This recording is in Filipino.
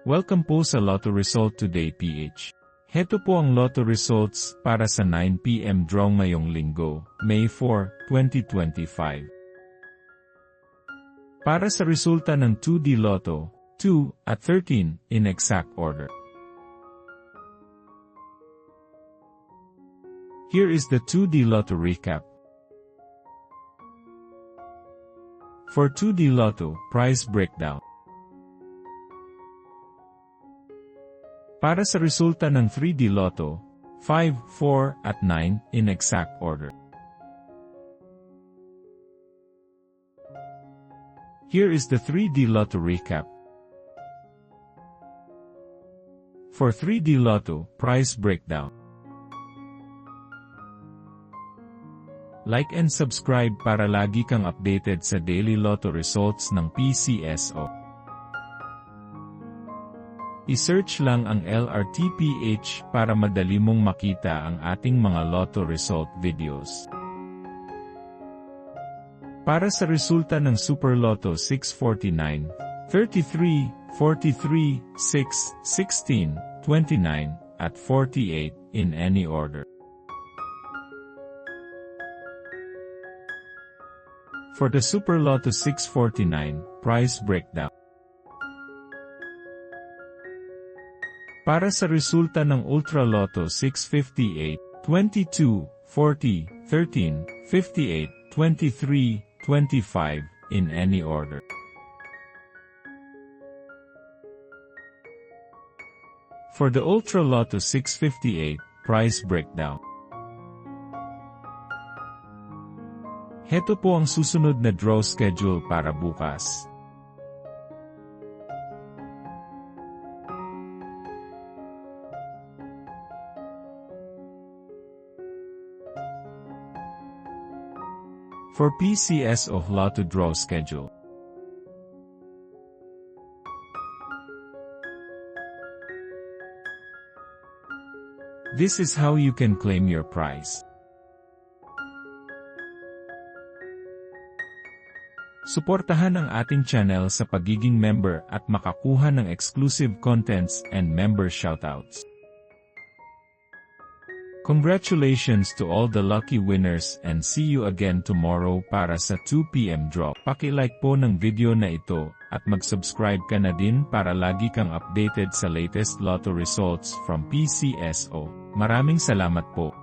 Welcome po sa Lotto Result Today PH. Heto po ang Lotto Results para sa 9 PM draw ngayong linggo, May 4, 2025. Para sa resulta ng 2D Lotto, 2 at 13 in exact order. Here is the 2D Lotto recap. For 2D Lotto, prize breakdown. Para sa resulta ng 3D Lotto, 5, 4, at 9 in exact order. Here is the 3D Lotto recap. For 3D Lotto, prize breakdown. Like and subscribe para lagi kang updated sa daily Lotto results ng PCSO. I-search lang ang LRTPH para madali mong makita ang ating mga Lotto result videos. Para sa resulta ng Super Lotto 649, 33, 43, 6, 16, 29, at 48 in any order. For the Super Lotto 649, prize breakdown. Para sa resulta ng Ultra Lotto 658, 22, 40, 13, 58, 23, 25, in any order. For the Ultra Lotto 658, prize breakdown. Heto po ang susunod na draw schedule para bukas. For PCSO Lotto draw schedule. This is how you can claim your prize. Suportahan ang ating channel sa pagiging member at makakuha ng exclusive contents and member shoutouts. Congratulations to all the lucky winners and see you again tomorrow para sa 2 PM draw. Paki-like po ng video na ito at mag-subscribe ka na din para lagi kang updated sa latest Lotto results from PCSO. Maraming salamat po.